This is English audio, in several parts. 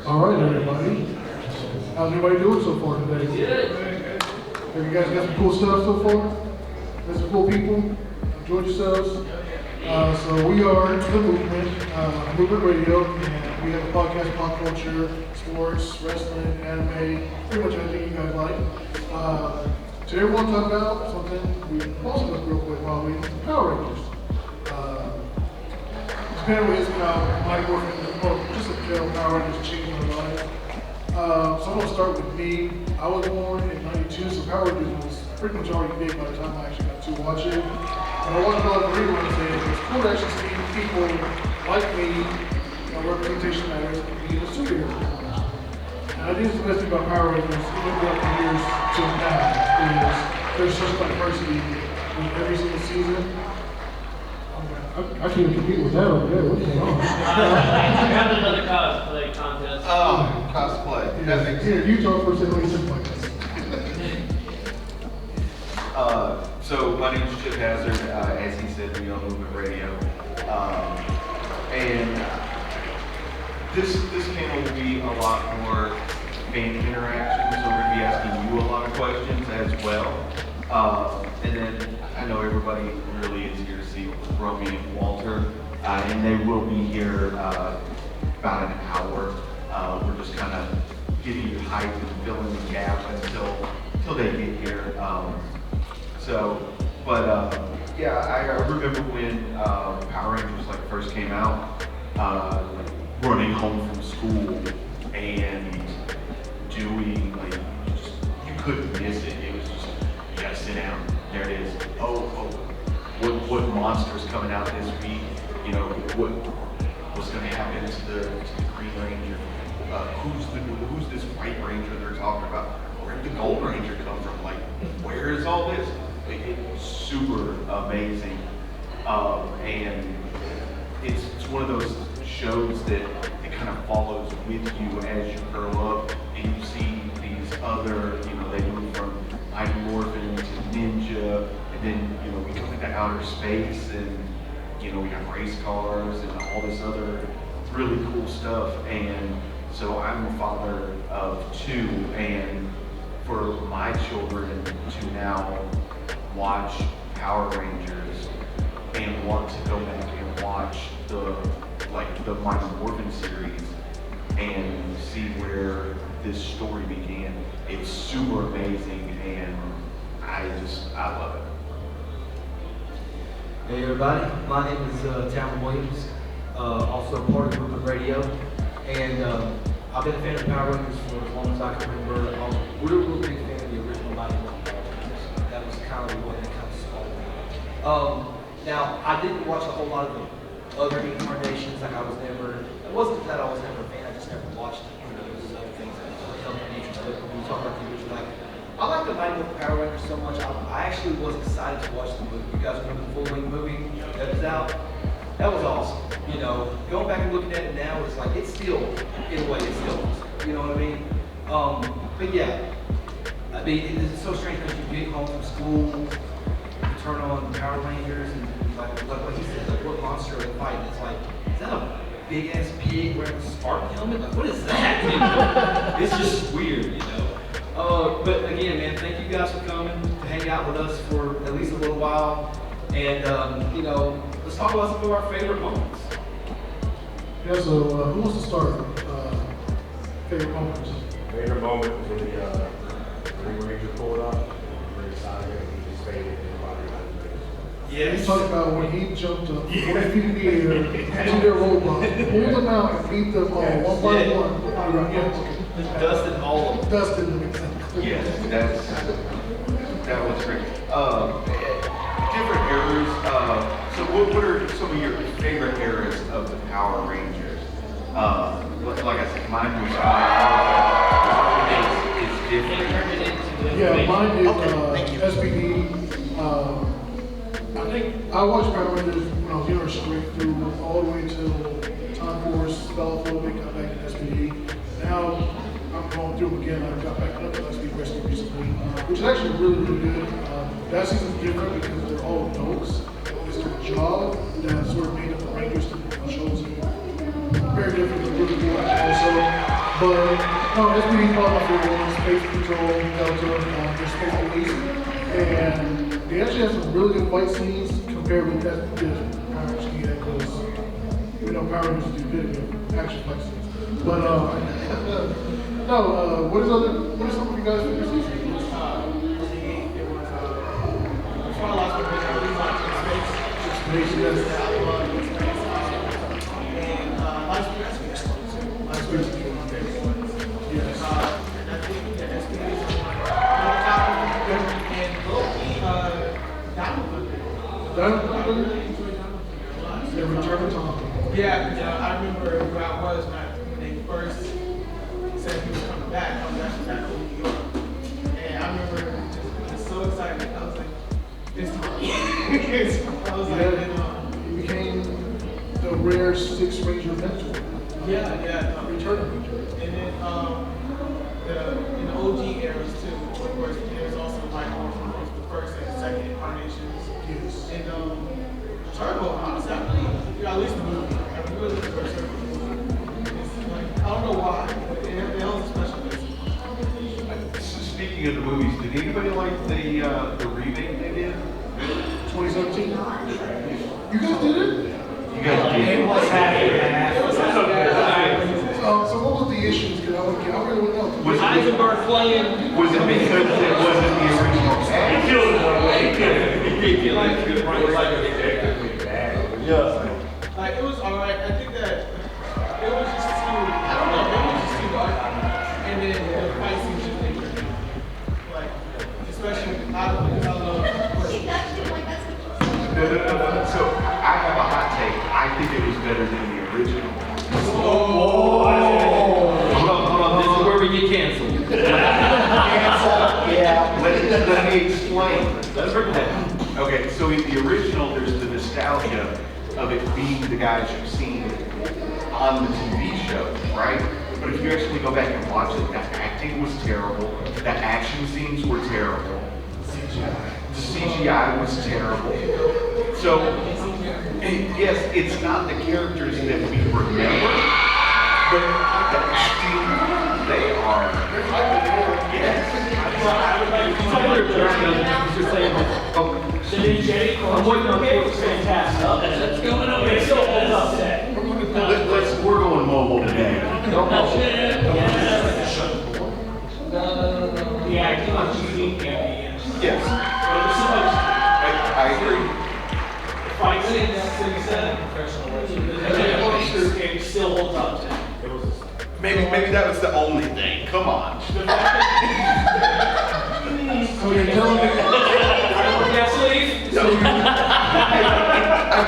All right, everybody. How's everybody doing so far today? Good. Have you guys got some cool stuff so far? Got some cool people? Enjoyed yourselves? So we are The Movement Radio, and we have a podcast, pop culture, sports, wrestling, anime, pretty much anything you guys like. Today we're going to talk about something we most of us real quick, probably, Power Rangers. Apparently it's about Mighty Morphin, or just a general Power Rangers changing our lives. So I'm going to start with me. I was born in '92, so Power Rangers was pretty much already big by the time I actually got to watch it. But I want to know the reruns, and it's cool to actually see people like me, representation matters, and be a superhero. And I think it's the best thing about Power Rangers, even throughout the years till now, is there's such diversity in every single season. I can't even compete with that over there. What's going on? We have another cosplay contest. Oh, cosplay. That makes Here, sense. you talk for a second, let me think like this. So my name is Chip Hazard. As he said, we on Movement Radio. And this channel will be a lot more fan interactions. So we're going to be asking you a lot of questions as well. And then I know everybody really is here to see Romy and Walter, and they will be here about an hour. We're just kind of getting you hyped and filling the gap until they get here. Yeah, I remember when Power Rangers first came out, running home from school and doing you couldn't miss it. It was just you gotta sit down. There it is. What monster's coming out this week? What's going to happen to the Green Ranger? Who's this White Ranger they're talking about? Where did the Gold Ranger come from? Where is all this? It's super amazing, and it's one of those shows that it kind of follows with you as you grow up, and you see these other, they move from Mighty Morphin to Ninja, and then, we go into outer space, and, we have race cars and all this other really cool stuff. And so I'm a father of two, and for my children to now watch Power Rangers and want to go back and watch the Mighty Morphin series and see where this story began, it's super amazing, and I love it. Hey everybody, my name is Talon Williams, also part of Movement Radio, and I've been a fan of Power Rangers for as long as I can remember. I was a real big fan of the original Mighty Morphin Power Rangers. That was kind of the one that kind of sparked me. Now, I didn't watch a whole lot of the other incarnations. It wasn't that I was never a fan, I just never watched those other things that helped me interest. But when you talk about the original, I like the Mighty Morphin Power Rangers so much. I actually was excited to watch the movie. You guys remember the full-length movie that was out? That was awesome. Going back and looking at it now, it's still, in a way, it's still awesome. You know what I mean? But yeah, it's so strange because you get home from school, you turn on Power Rangers, and like what he said, what monster are they fighting? It's is that a big ass pig wearing a Spartan helmet? What is that? It's just weird, But again, man, thank you guys for coming to hang out with us for at least a little while. And, let's talk about some of our favorite moments. Yeah, so who wants to start? Favorite moments? Favorite moment was when the Green Ranger pulled up. Very excited, he just faded and He's talking about when he jumped up 40 feet in the air to their robot, pulled them out and beat them all one by one. Yeah. Dusted all of them. Dusted them. Yes, that was great. Different eras. So what are some of your favorite eras of the Power Rangers? Like I said, mine was is different. Yeah, mine is SPD. I think I watched Power Rangers when I was younger, straight through all the way till Time Force, Belophobic, got back to SPD. Now I'm going through them again. I got back up to SPD Wrestling recently, which is actually really good. That season's different because they're all adults. It's their job that sort of made up the Rangers to be chosen. Very different, but really cool. Also, But no, SPD is probably my favorite one. Space Patrol, Delta, the Space Police, and they actually have some really good fight scenes compared with that Power Rangers can get because we know Power Rangers do good action fight scenes. But no, what is some of you guys' favorite seasons? Space, yes. Yeah, I remember where I was when they first said he was coming back. I was actually back home in New York. And I remember just being so excited. I was like, this time. I was like, He became the rare Six Ranger mentor. yeah. Return Ranger. And then in the OG eras too, of course, there's also like the first and second incarnations. Yes. And Turbo, honestly, I believe, at least the movie. I really like the first Turbo movie. It's like, I don't know why, but it holds a special place. Speaking of the movies, did anybody like the remake they did? 2017. You guys did it? You guys did? It was happy. So what was the issues? Because I really want to know. Was Heisenberg playing. Was it because it wasn't the original cast? He killed him. He killed him. Like, it was alright. I think that it was just too, I don't know, maybe it was just too dark. And then the fight scenes just made me, like, especially, I love. No. So I have a hot take. I think it was better than the original. Hold on. This is where we get canceled. Let me explain. Okay, so in the original, there's the nostalgia of it being the guys you've seen on the TV show, right? But if you actually go back and watch it, the acting was terrible. The action scenes were terrible. The CGI was terrible. So, yes, it's not the characters that we remember, but the acting, they are. Yes. I'm waiting on it. It's fantastic. That's going on. It still holds up today. We're going mobile today. No. The acting on TV can't be in. Yes. I agree. Fight scene, that's what you said. It still holds up today. Maybe that was the only thing. Come on. So you're telling me? Yes, please. I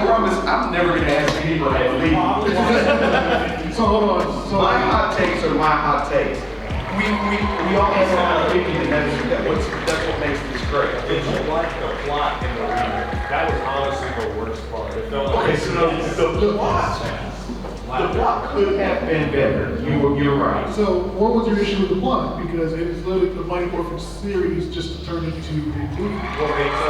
promise I'm never going to ask anybody to leave. So hold on. So My hot takes are my hot takes. We all have our opinion, and that's what makes this great. Did you like the plot in the remake? That was honestly the worst part. It felt Okay, like so the plot could have been better. You're right. So what was your issue with the plot? Because it is literally the Mighty Morphin series just turned into a movie. Well, okay, so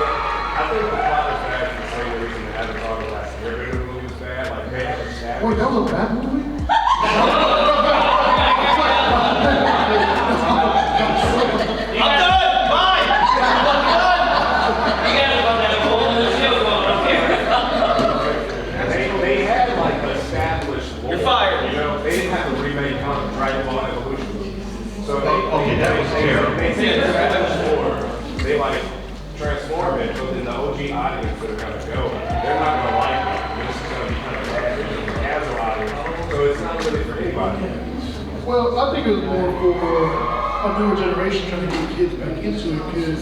I think the plot was bad for the same reason that Avatar the Last Airbender movie was bad. Like, man, it was sad. Wait, that was a bad movie? I'm done. Bye. You got about that whole show going up here. They had like established lore. You're fired. You know, they didn't have a remake on Dragon Ball Evolution. So Okay, that was terrible. They established lore. They like transform it, but then the OG audience that are gonna go, they're not gonna like it. This is gonna be kind of bad for the casual audience. So it's not really for anybody. Well, I think it was more for a newer generation trying to get kids back into it because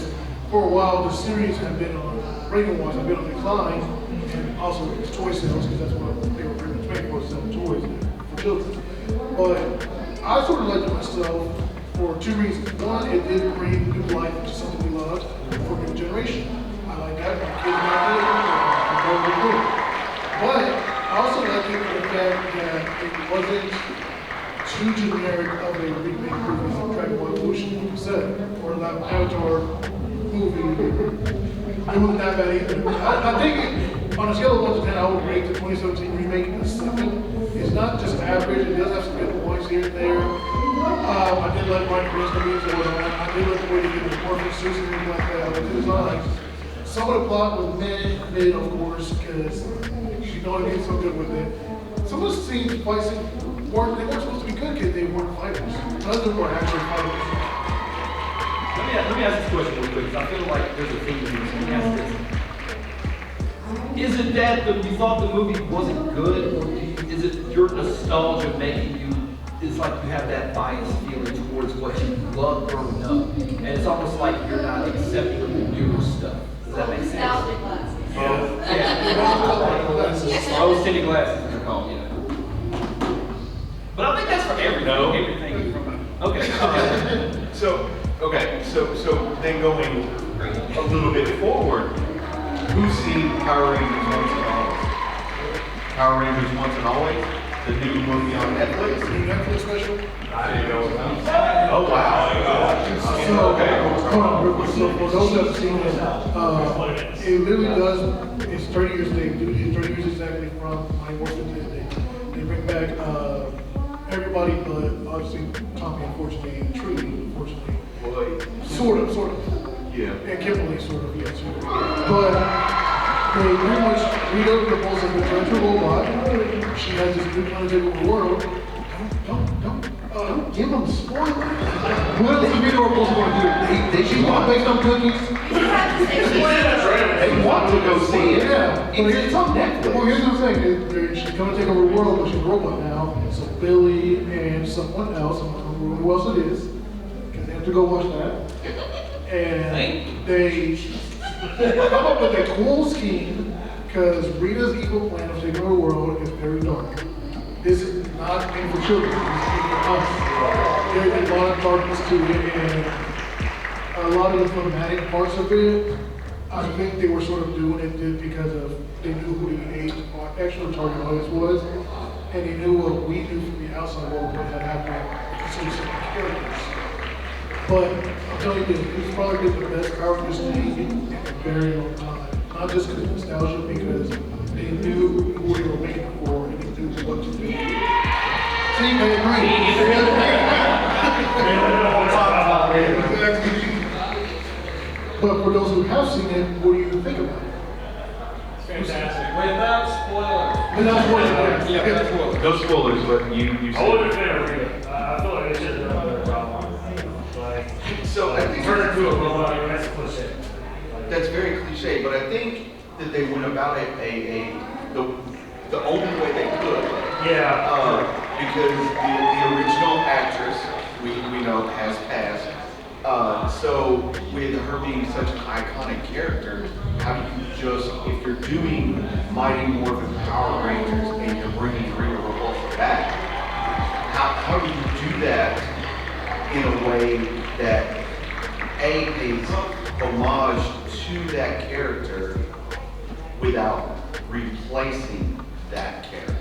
for a while the series had been on, rating-wise, had been on decline, and also toy sales because that's what they were pretty much making for selling toys for children. But I sort of liked it myself for two reasons. One, it did bring new life into something we loved for a new generation. I like that. My kids got it. But I also like it for the fact that it wasn't too generic of a remake movie of Dragon Ball Evolution, like you said, or like Avatar movie. It wasn't that bad either. I think on a scale of 1 to 10, I would rate the 2017 remake a 7. It's not just average, it does have some good points here and there. I did like Mike Chris music. I did like the way they did the Morphin suits and everything like that. But it was like, some of the plot was mid, of course, because you know it did so good with it. Some of the scenes, fight scenes, they weren't supposed to be good because they weren't fighters. None of them were actually fighters. Let me ask this question real quick, 'cause I feel like there's a theme here, so let me ask this. Is it that you thought the movie wasn't good, or is it your nostalgia making you, it's like you have that biased feeling towards what you loved growing up, and it's almost like you're not accepting of the newer stuff? Does that make sense? Nostalgia glasses. Yeah. Rose tinted glasses, they're called, yeah. But I think that's for everything. No. Everything from, okay. So then going a little bit forward, who's seen Power Rangers Once and Always? Power Rangers Once and Always, the new movie on Netflix. The Netflix special. I didn't know it was Oh wow. So, hold on, real quick. So for those that have seen it, it literally does, it's 30 years, they do it 30 years exactly from my work with it. They bring back everybody, but obviously Tommy, unfortunately, and Trudy, unfortunately. Boy. Sort of. Yeah. And Kimberly, sort of, yes. But they pretty much rebuilt the roles of the Treasure Robot. She has this new kind of different world. Don't give them spoilers. What else is Rita Repulse going to do? She's going to bake some cookies. They want to go see it. Yeah. It's on Netflix. Well, here's the thing. She's going to take over the world, but she's a robot now. So Billy and someone else, I don't remember who else it is, because they have to go watch that. And they come up with a cool scheme, because Rita's evil plan of taking over the world is very dark. This is not made for children, it's made for us. There's a lot of darkness to it, and a lot of the thematic parts of it, I think they were sort of doing it because of, they knew who the actual target audience was, and they knew what we knew from the outside world what had happened to certain characters. But I'll tell you this, it's probably been the best Power Rangers thing in a very long time. Not just because of nostalgia, because they knew who they were making it for, and they knew what to do. See, they agree. But for those who have seen it, what do you think about it? Fantastic. Without spoilers. Without spoilers. Yeah. No spoilers, but you I wasn't a fan of Rita. I feel like they should have done a better job on it. Like, So I think turn into a robot, that's a cliche. that's very cliche, but I think that they went about it the only way they could. Yeah. Because the original actress, we know, has passed. So with her being such an iconic character, how do you just, if you're doing Mighty Morphin Power Rangers and you're bringing Rita Repulsa back, how do you do that in a way that A, pays homage to that character without replacing that character?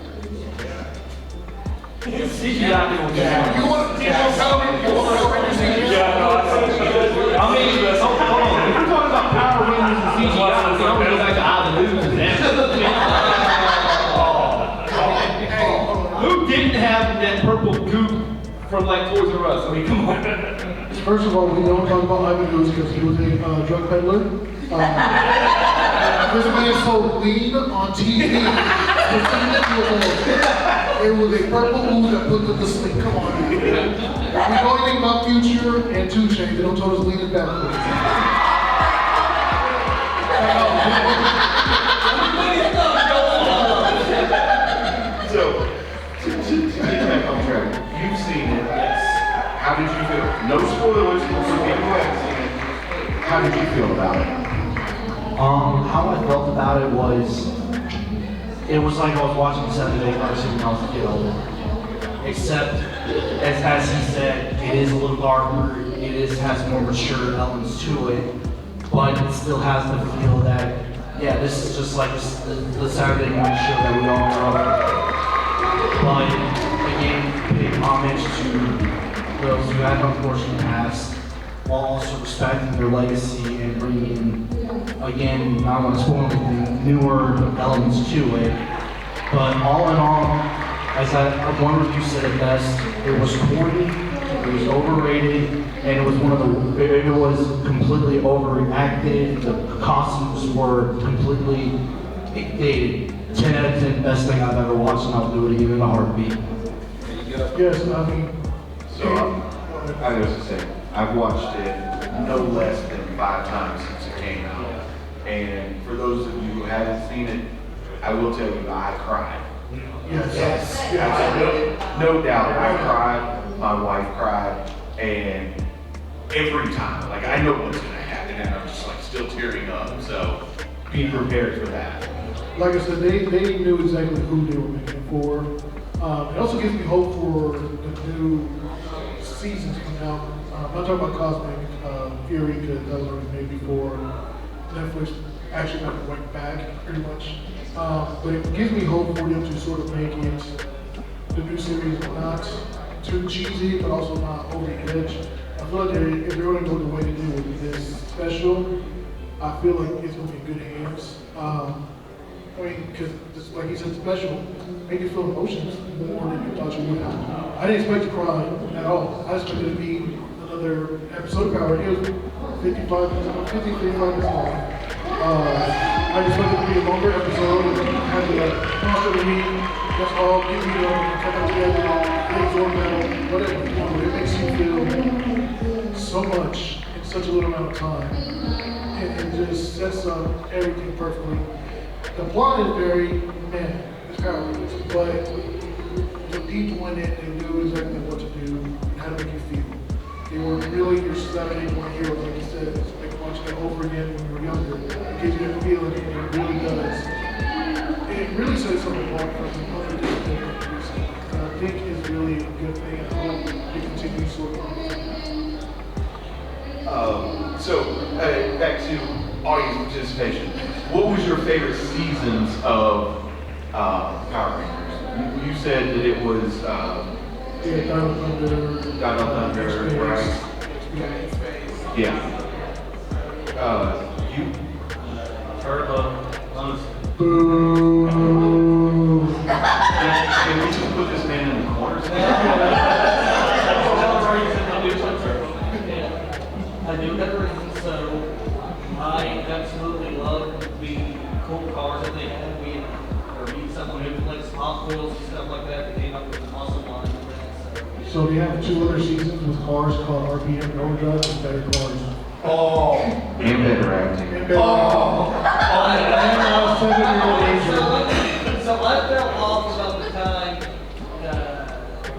CGI people get You want to tell me? You want to I mean, hold on. If we're talking about Power Rangers and CGI, I think I'm gonna go back to Eye of the News and who didn't have that purple goop from like Toys R Us? I mean, come on. First of all, we don't talk about Ivan Goose because he was a drug peddler. This man is so lean on TV. It was a purple ooze that put them to sleep. Come on, man. If we know anything about Future and 2 Chainz, they don't tell us lean is backwards. So, to get back on track, you've seen it. Yes. How did you feel? No spoilers for people who haven't seen it. How did you feel about it? How I felt about it was like I was watching Saturday Night Live when I was a kid all over. Except, as he said, it is a little darker, has more mature elements to it, but it still has the feel that, yeah, this is just like the Saturday night show that we all grew up with. But again, paying homage to those who have unfortunately passed, while also respecting their legacy and bringing, again, I don't want to spoil anything, newer elements to it. But all in all, as one review said it best, it was corny, It was overrated, and it was one of the. It was completely overreacted. The costumes were completely dated. 10 out of 10, best thing I've ever watched, and I'll do it again in a heartbeat. Yes, I mean, So I was to say, I've watched it no less than 5 times since it came out. And for those of you who haven't seen it, I will tell you, I cried. yes. No doubt, I cried, my wife cried, and every time, like I know what's gonna happen, and I'm just like still tearing up, so be prepared for that. Like I said, they knew exactly who they were making it for. It also gives me hope for the new seasons coming out. I'm not talking about Cosmic Fury, because that was already made before Netflix actually went back, pretty much. But it gives me hope for them to sort of make it, the new series, not too cheesy, but also not over the edge. I feel like if they're going to go the way they do with this special, I feel like it's going to be in good hands. I mean, because like you said, special, make you feel emotions more than you thought you would. I didn't expect to cry at all. I expected it to be another episode of Power. It was 55 minutes, 50, 55 minutes long. I expected it to be a longer episode and have the monster of the week. That's all. Give me come up together, absorb battle, whatever. You know, it makes you feel so much in such a little amount of time. And it just sets up everything perfectly. The plot is very meh, it's Power Rangers, but the people in it, they knew exactly what to do and how to make you feel. They were really your 7-8-1 heroes, like you said. It's like watching it over again when you were younger. It gives you that feeling, and it really does. And it really sets something apart from the other things that they're producing. And I think it's really a good thing. I hope it continues sort of. Back to audience participation. What was your favorite seasons of Power Rangers? You said that it was Dino Thunder, right? Yeah. You? Turbo, honestly. Boo. Can we just put this man in the corner? I do have reasons, so I absolutely love the cool cars that they have. We meet someone who collects hot wheels and stuff like that, they came up with an awesome line of that. So they have 2 other seasons with cars called RPM and Overdrive and better cars. Oh, and better acting. And better So I fell off about the time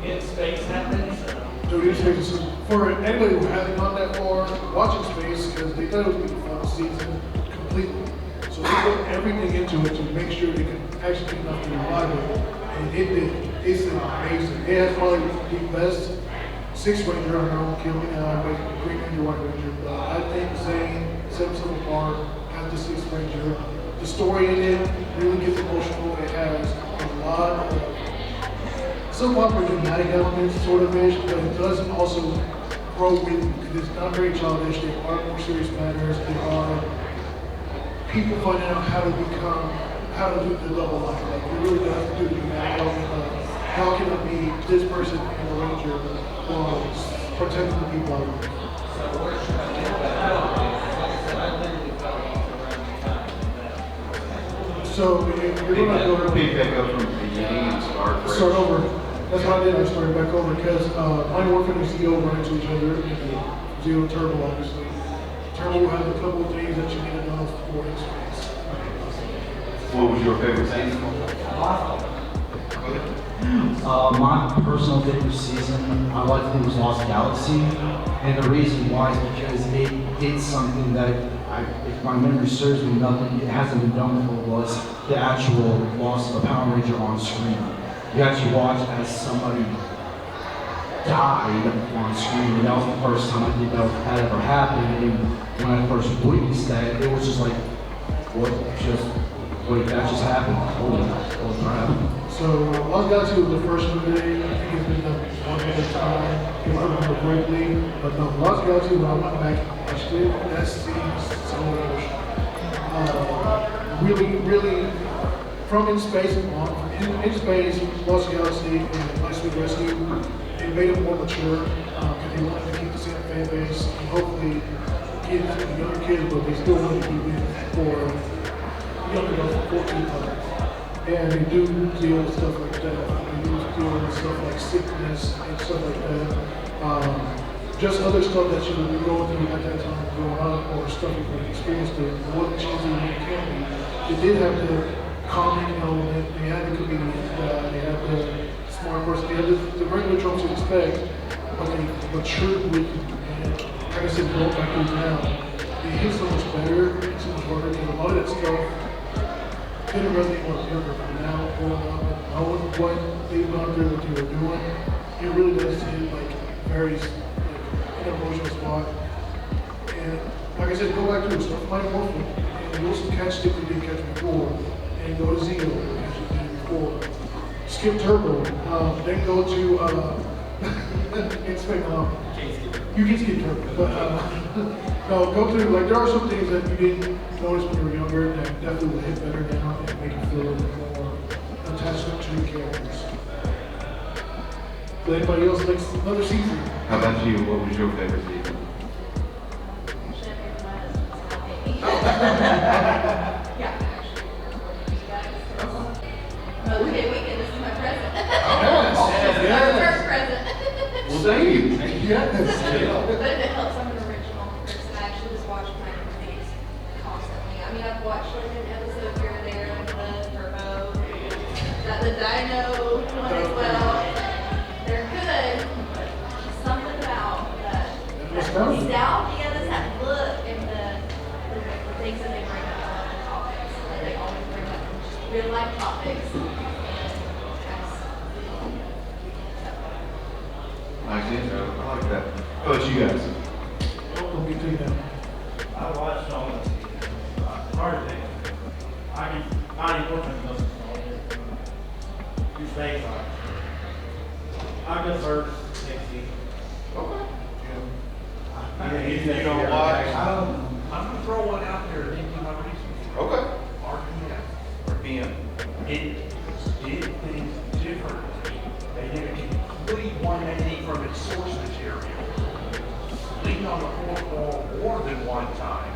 In Space happened, so. Dude, it's crazy. For anybody who hasn't gone that far, watching Space, because they thought it was going to be the final season completely. So they put everything into it to make sure they could actually get enough to revive it. And it did. It's amazing. It has probably the best 6 Ranger on their own kill me now, basically Green Ranger, White Ranger. But I think Zane sets them apart as the 6 Ranger. The story in it really gets emotional. It has a lot of somewhat more dramatic elements, sort of ish, but it does also grow with you because it's not very childish. There are more serious matters. There are people finding out how to do the double life. Like, it really does do the dramatic element of how can I be this person in the Ranger while protecting the people I love. So we're trying to get that out. Like I said, I literally fell off around the time of that. So if you're gonna go Pick back up from the beginning and start fresh. start over. That's what I did. I started back over because Mighty Morphin and Zeo run into each other, and Zeo and Turbo, obviously. Turbo has a couple of things that you need to know for his space. What was your favorite season? My personal favorite season, I like to think was Lost Galaxy, and the reason why is because it did something that, if my memory serves me, it hasn't been done before, was the actual loss of a Power Ranger on screen. You actually watch as somebody died on screen, and that was the first time I think that had ever happened. And when I first witnessed that, it was just like, wait, that just happened? Holy crap. So Lost Galaxy was the first movie. I think it's been done one at a time, if I remember correctly. But no, Lost Galaxy, when I went back and watched it, that scene's so emotional. Really, from In Space and on, in Space, Lost Galaxy, and My Sweet Rescue, they made it more mature, and they wanted to keep the same fan base, and hopefully get the younger kids, but they still want to keep it for young adults, 14 plus. And they do deal with stuff like that. They do deal with stuff like sickness and stuff like that. Just other stuff that you would be going through at that time growing up, or stuff you would experience that wasn't cheesy and it can be. They did have the calming element, they had the comedian, they had the smart person, they had the regular tropes you expect, but they matured with you. And like I said, going back to now, it hits so much better, it's so much harder, because a lot of that stuff didn't resonate with younger, but now growing up and knowing what they've gone through, what they were doing, it really does hit like very an emotional spot. And like I said, go back to it, start playing Morphin, and you'll catch stuff you didn't catch before, and go to Zeo, as you did before. Skip Turbo, then go to, you can skip Turbo, but no, go to, like, there are some things that you didn't notice when you were younger that definitely will hit better now and make you feel a little bit more attached to the characters. But anybody else likes another season? How about you? What was your favorite season? Yeah, actually. Okay, weekend, this is my present. Yes. My first present. Well, thank you. Yes. But if it helps, I'm an original person. I actually just watch my movies constantly. I mean, I've watched like an episode here or there, like the Turbo, the Dino one as well. They're good, but something about the nostalgia, that look, and the things that they bring up, the topics that they always bring up, just real life topics. Nice intro. I like that. How about you guys? Don't be too down. I watched all of it. Hard thing. I ain't working those. You fake on. I'm the first next week. Okay. Yeah, You don't watch? I'm gonna throw one out there to give you my reason. Okay. RPM. RPM. It did things differently. They did a complete 180 from its source material. Leaned on the fourth wall more than one time.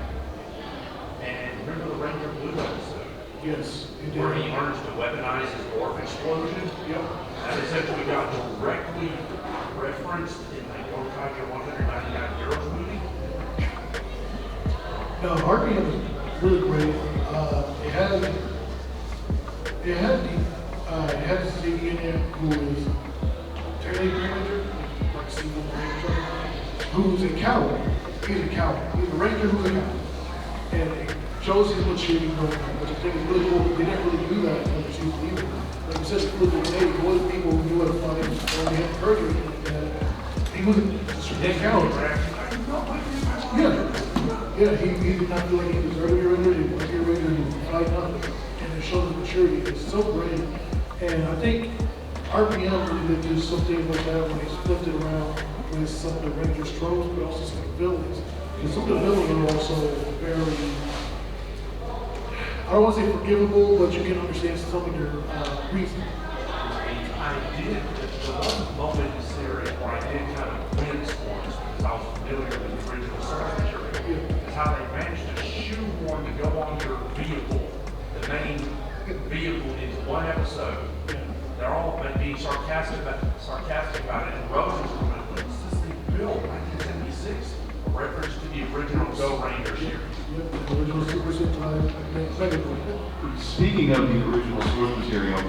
And remember the Ranger Blue episode? Yes, you did. Where he learns to weaponize his dwarf explosion? Yep. That essentially got directly referenced in the Yokai 199 Heroes movie. No, RPM was really great. It had Ziggy in there who is technically a ranger, like Steve Ranger, who's a coward. He's a coward. He's a ranger who's a coward. And it shows his maturity growing up, which I think is really cool. They didn't really do that in the season either. Like you said, it's really good. More people who knew how to fight him, they had perjury. He wasn't just a coward. Yeah, he did not feel like he deserved to be a ranger. He wanted to be a ranger. He would fight nothing. And it shows his maturity. It's so great. And I think RPM really did do something like that when they flipped it around with some of the Rangers tropes, but also some of the villains. Because some of the villains are also very, I don't want to say forgivable, but you can understand some of their reasons. I did, the one moment in the series where I did kind of wince once because I was familiar with the original source material, is how they managed to shoehorn to go on your vehicle, the main vehicle, into one episode. They're all being sarcastic about it, and Rose is going, what is this thing built, 1976? A reference to the original Go Ranger series. Yep, the original Super Sentai. Speaking of the original source material,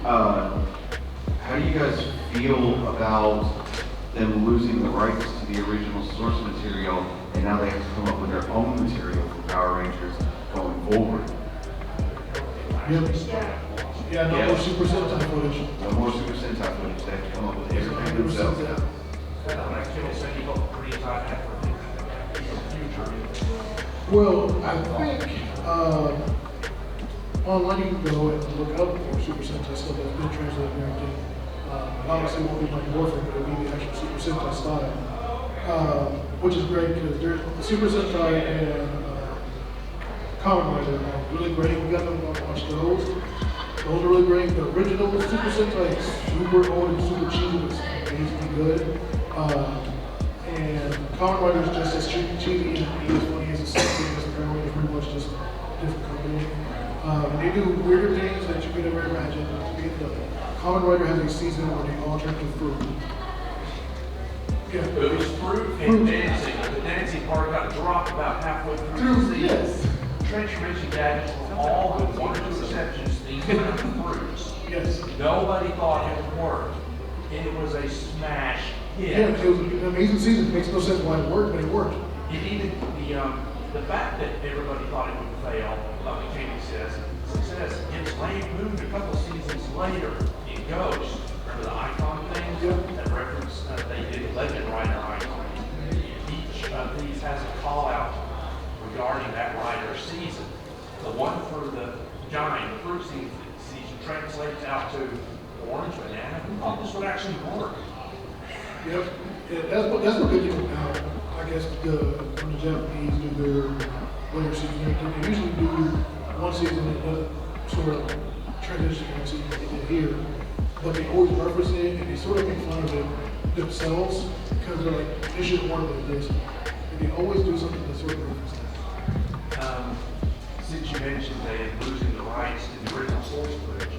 how do you guys feel about them losing the rights to the original source material, and now they have to come up with their own material for Power Rangers going forward? Yep. Yeah, no more Super Sentai footage. No more Super Sentai footage. They have to come up with everything themselves. Well, I think online you can go and look up for Super Sentai stuff that's been translated and everything. Obviously, it won't be like Warfare, but it'll be the actual Super Sentai style, which is great because there's Super Sentai and Kamen Rider are really great. We got them to watch those. Those are really great. The original Super Sentai is super old and super cheesy. It's needs to be good. And Kamen Rider is just as cheesy and as funny as the same thing as the Power Rangers, pretty much just different company. They do weirder things that you could never imagine. Kamen Rider has a season where they all turn to fruit. Yeah. It was fruit and dancing. The dancing part got dropped about halfway through the season. Yes. Transformation gadgets were all with one or two exceptions, things around fruits. Yes. Nobody thought it would work. It was a smash hit. Yeah, it was an amazing season. It makes no sense why it worked, but it worked. It needed the fact that everybody thought it would fail, like Jamie says, success. It's moved a couple seasons later in Ghost. Remember the icon thing? Yep. That reference they did Legend Rider icon. Each of these has a call out regarding that rider season. The one for the giant fruit season translates out to orange banana. Who thought this would actually work? Yep. Yeah, that's what good thing about, I guess, when the Japanese do their later season. They usually do one season and another sort of transition one season they did here. But they always reference it and they sort of make fun of it themselves because they're like, this shouldn't work like this. And they always do something to sort of reference that. Since you mentioned they losing the rights to the original source footage,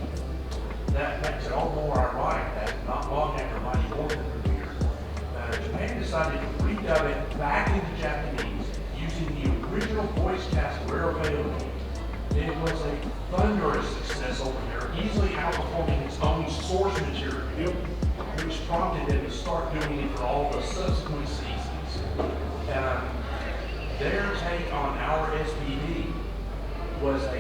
that makes it all more ironic that not long after Mighty Morphin premiered, Japan decided to redub it back into Japanese using the original voice cast where available. It was a thunderous success over there, easily outperforming its own source material, which prompted them to start doing it for all the subsequent seasons. Their take on our SPD was a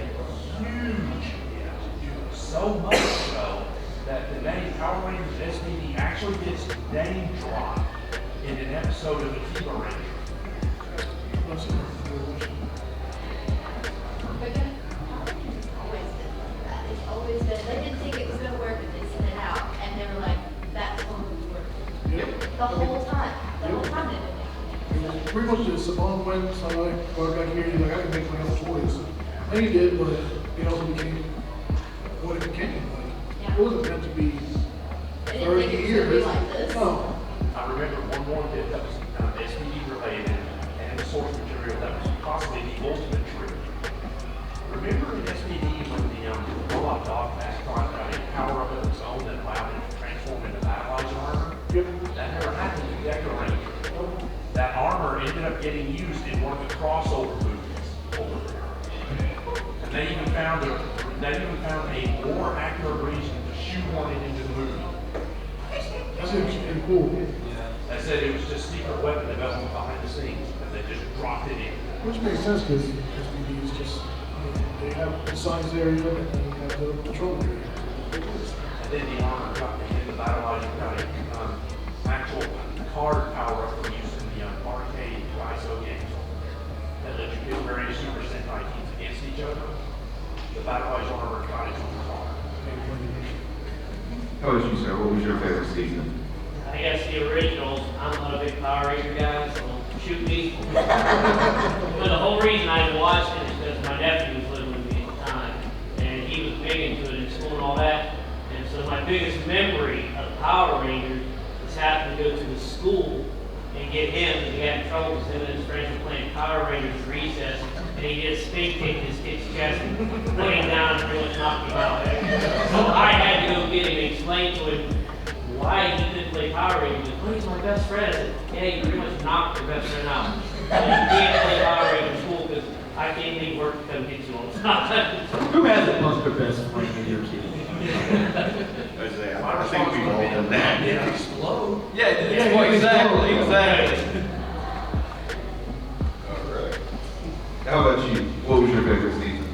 huge hit, so much so that the name Power Rangers SPD actually gets name dropped in an episode of Akiba Ranger. But yeah, always been like that. It's always been, they didn't think it was gonna work, but they sent it out, and they were like, that's totally working. The whole time they did it. Pretty much the Simone went, so I like, brought back here, he's like, I can make my own choice. And he did, but it also became what it became. Like, it wasn't meant to be They didn't 30 think it was years. gonna be like this. No. I remember one more bit that was SPD related and the source material that was possibly the ultimate trick. Remember in SPD when the robot dog mascot got a power up of its own that allowed it to transform into battle armor? Yep. That never happened in GetResponse. That armor ended up getting used in one of the crossover movies over there. And they even found a more accurate reason to shoehorn it into the movie. That's pretty cool. They said it was just secret weapon development behind the scenes, and they just dropped it in. Which makes sense because SPD is just, they have the science area and then you have the control area. And then the armor got in the battle got an actual card power up for use in the arcade ISO games that let you build various Super Sentai teams against each other. The battle armor got its own card. How about you, sir? What was your favorite season? I guess the originals, I'm not a big Power Ranger guy, so shoot me. But the whole reason I watched it is because my nephew was living with me at the time, and he was big into it in school and all that. And so my biggest memory of Power Rangers was having to go to the school and get him, because he got in trouble because him and his friends were playing Power Rangers at recess, and he just spin kicked his kid's chest and put him down and pretty much knocked him out. So I had to go get him and explain to him why he couldn't play Power Rangers. Well, he's my best friend. I said, yeah, you pretty much knocked your best friend out. So you can't play Power Rangers in school because I can't leave work to come get you all the time. Who hasn't lost their best friend in your kid? I think we've all done that. It explode. Yeah, well, exactly. All right. How about you? What was your favorite season?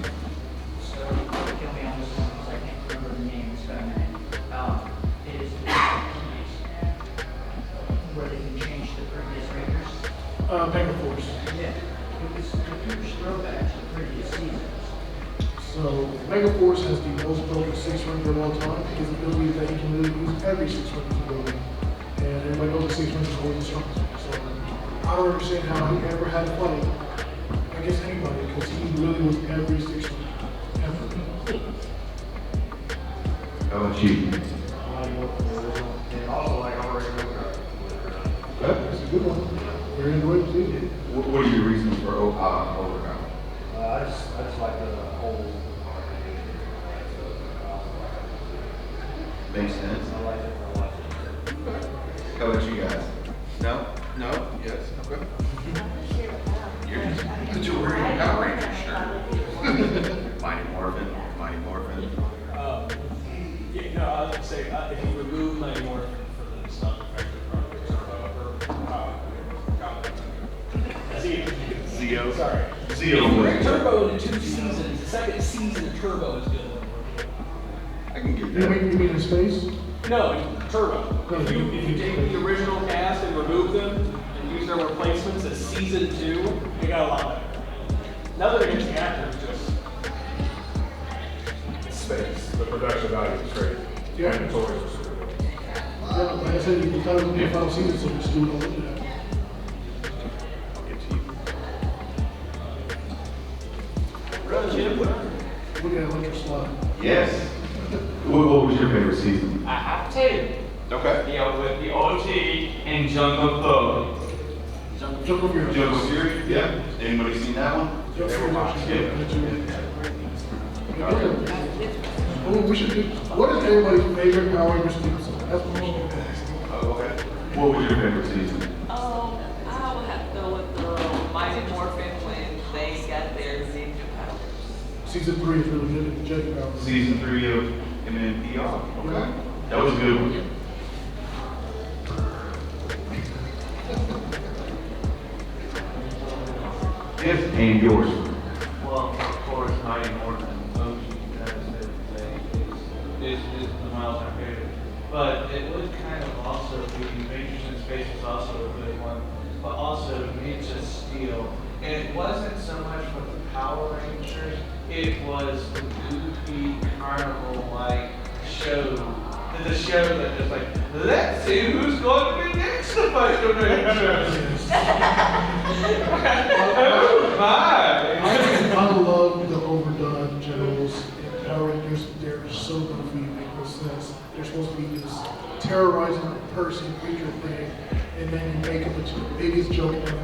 So, don't kill me on this one because I can't remember the name. It's got a name. It is where they can change the previous Rangers. Mega Force. Yeah, it was computer's throwback to the previous seasons. So Mega Force has the most broken 6 Ranger of all time. His ability is that he can really use every 6 Ranger's ability. And everybody knows the 6 Ranger is always the strongest. So I don't understand how he ever had a fight against anybody because he really was every 6 Ranger. Ever. How about you? And also, like I already good one. Very enjoyable season. What are your reasons for overcrowd? I just like the whole. Makes sense. I like it. I like it. How about you guys? No? No, yes, okay. But you're wearing a Power Ranger shirt. Mighty Morphin. Yeah, no, I would say if you remove my morphin for the stuff effective Zeo. Sorry. Zeo. Turbo in 2 seasons. The second season of Turbo is good. I can get You that. mean in space? No, Turbo. If you take the original cast and remove them and use their replacements as season 2, they got a lot better. Nothing against the actors, just Space, the production value is crazy. Yeah. And the toys are super good. Yeah, like I said, you thought it was gonna be a final season, so just do it all in there. I'll get to you. Look at electric slide. Yes. What was your favorite season? I have to tell you, Okay. the OG and Jungle Thug. Jump over here. Jungle Fury? Yeah. Anybody seen that one? Jump They over were here. watching. Oh, we should do, what is everybody's favorite Power Rangers theme song? That's what we should do. Oh, okay. What was your favorite season? I would have to go with the Mighty Morphin when they got their ninja powers. Season 3 is really good at Jet Power. Season 3 of MNPR. Okay. That was a good one. Yes, and yours. Well, of course, Mighty Morphin, OG, is my all-time favorite. But it would kind of also be, Rangers in Space was also a good one, but also Ninja Steel. And it wasn't so much with the Power Rangers, it was the goofy carnival-like show. The show that was like, let's see who's going to be next to fight the Rangers. Oh my! I love the overdone generals in Power Rangers. They're so goofy, make no sense. They're supposed to be this terrorizing person, creature thing, and then you make them into the biggest joke ever.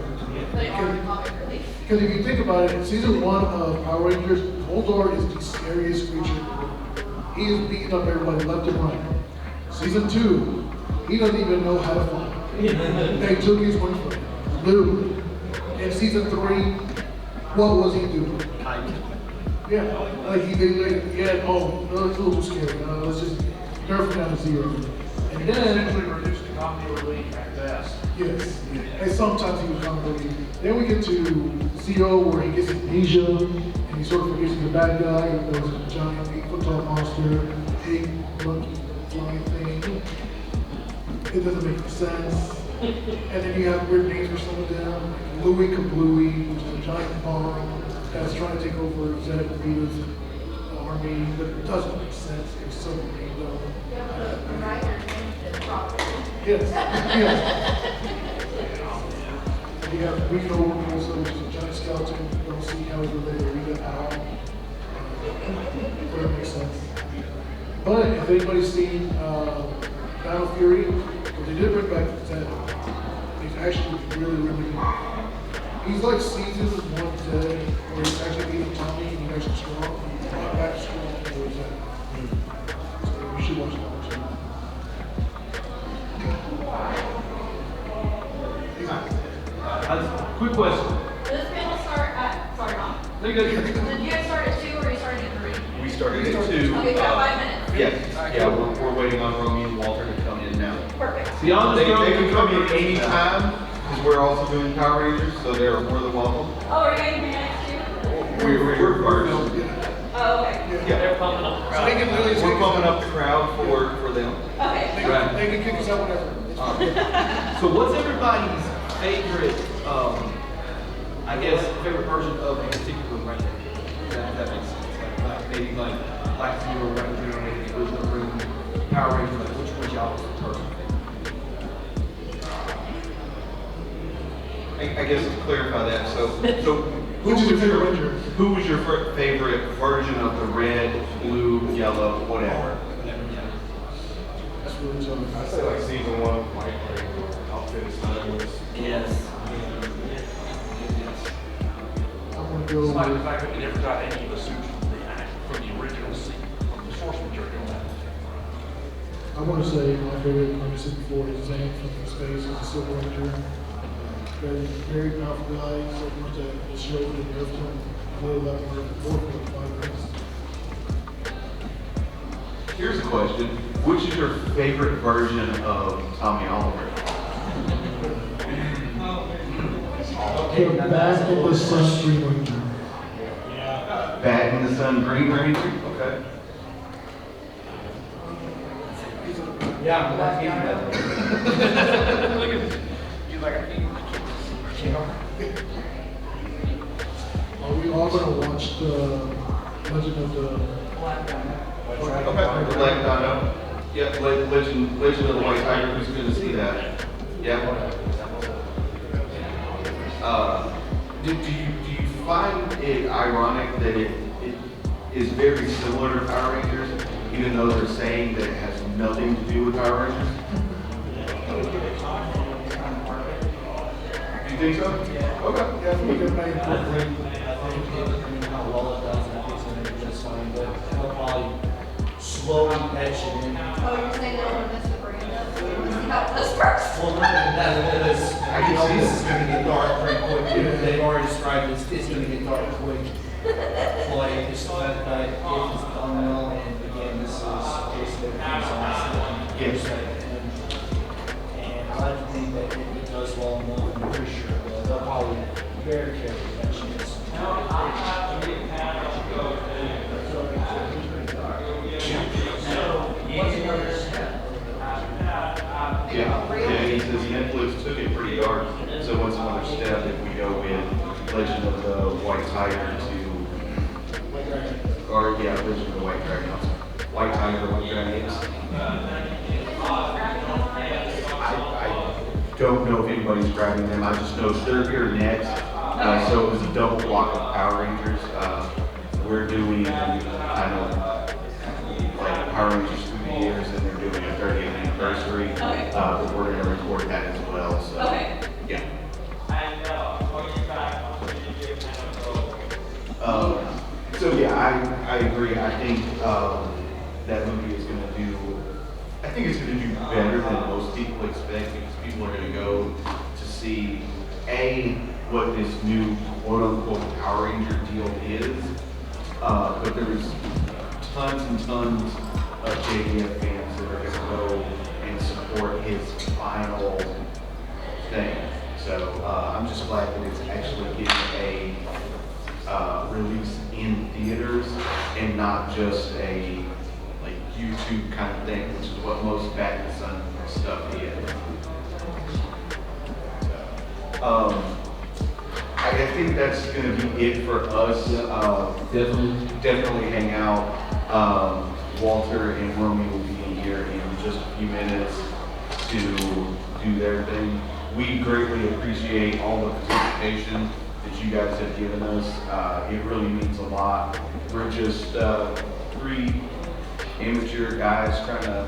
They are comic relief. Because if you think about it, in season 1 of Power Rangers, Goldar is the scariest creature in the world. He is beating up everybody left and right. Season 2, he doesn't even know how to fight. They took his wings from him, literally. In season 3, what was he doing? Yeah, like oh, no, it's a little too scary. Let's just nerf him down to 0. And then, reduced the comedy relief at best. yes, and sometimes he was comic relief. Then we get to Zero, where he gets amnesia, and he sort of forgets he's a bad guy. There was a giant 8-foot-tall monster, pig, monkey, flying thing. It doesn't make sense. And then you have weird names for some of them, like Louie Kablooey, which is a giant bomb that's trying to take over Zedek Vita's army, but it doesn't make sense. It's so lame though. Yeah, the writer named it properly. Yes, yes. And you have Rita also, which is a giant skeleton. You don't see how it's related to Rita at all. But it makes sense. But if anybody's seen Battle Fury, what they did bring back Zed. He's actually really, really good. He's like season 1 Zed, where he's actually beating Tommy and he's actually strong. He's brought back strong towards that. So you should watch that one too. Quick question. Does this panel start at, sorry, Mom. Look at Did you guys start at 2 or are you starting at 3? We started at 2. Okay, got 5 minutes. Yes. Yeah, we're waiting on Romeo and Walter to come in now. Perfect. See, on They the can come in any time, because we're also doing Power Rangers, so they're more than welcome. Oh, are you guys doing next too? We're first. Oh, okay. Yeah. They're pumping up the So crowd. they can literally We're pumping up the crowd for them. Okay. They can kick us out whenever. So what's everybody's favorite, I guess, favorite version of a particular Ranger? That makes sense. Like maybe like Black Zero Ranger, maybe Original Room, Power Ranger, like which one's y'all's personal favorite? I guess to clarify that, so Which is your favorite Ranger? who was your favorite version of the red, blue, yellow, whatever? That's really tough. I say like season 1 of White Ranger, outfit is timeless. Yeah. go Despite the with, fact that we never got any of the suits from the original scene, from the source material. I want to say my favorite, like I said before, is Zane from the Space as a Silver Ranger. Very, very powerful guy, so much that the show would have nerfed him a little bit more for the 5 minutes. Here's a question. Which is your favorite version of Tommy Oliver? The Back in the Sun Green Ranger. Bat in the Sun Green Ranger? Okay. Yeah, I'm glad you did that. He's like, Are we all gonna watch the Legend of the Okay. The Black Dino. Yep, Legend of the White Tiger. Who's going to see that? Yeah. Do you find it ironic that it is very similar to Power Rangers, even though they're saying that it has nothing to do with Power Rangers? Do you think so? Yeah. Okay. Yeah, I think it may incorporate. How well it does, and I think it's gonna be just fine, but they'll probably slowly etch it in. Oh, you're saying they don't want to mess with brand up? So let's see how it does first. Well, that's, I can see this is gonna get dark pretty quick. They've already described it's gonna get dark quick. Like, it's the fact that if it's done well, and again, this is basically everything's on Yes. And I think that it does well enough, I'm pretty sure, but they'll probably very carefully mention this. Yeah, he says Netflix took it pretty dark, so what's another step if we go with Legend of the White Tiger to, or yeah, Legend of the White Dragon, White Tiger, White Dragon. I don't know if anybody's grabbing them, I just know they're here next, so it was a double block of Power Rangers. We're doing kind of like Power Rangers through the years, and they're doing a 30th anniversary. Okay. But we're gonna record that as well, so. Okay. Yeah. So yeah, I agree. I think that movie is gonna do, I think it's gonna do better than most people expect, because people are gonna go to see, A, what this new quote-unquote Power Ranger deal is, but there's tons and tons of JDF fans that are gonna go and support his final thing. So I'm just glad that it's actually getting a release in theaters and not just a like YouTube kind of thing, which is what most Back in the Sun stuff is. I think that's going to be it for us. Definitely hang out. Walter and Romy will be in here in just a few minutes to do their thing. We greatly appreciate all the participation that you guys have given us. It really means a lot. We're just 3 amateur guys trying to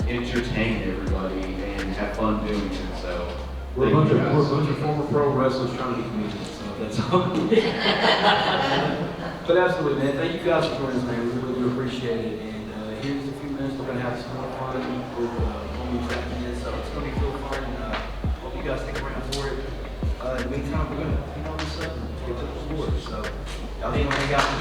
entertain everybody and have fun doing it. So We're a bunch of former pro wrestlers trying to be comedians, so that's all. But absolutely, man, thank you guys for joining us, man. We really do appreciate it. And here's a few minutes, we're gonna have some more fun with when we track in, so it's gonna be real fun. And hope you guys stick around for it. In the meantime, we're gonna clean all this up and get to the floor. So y'all need to hang out and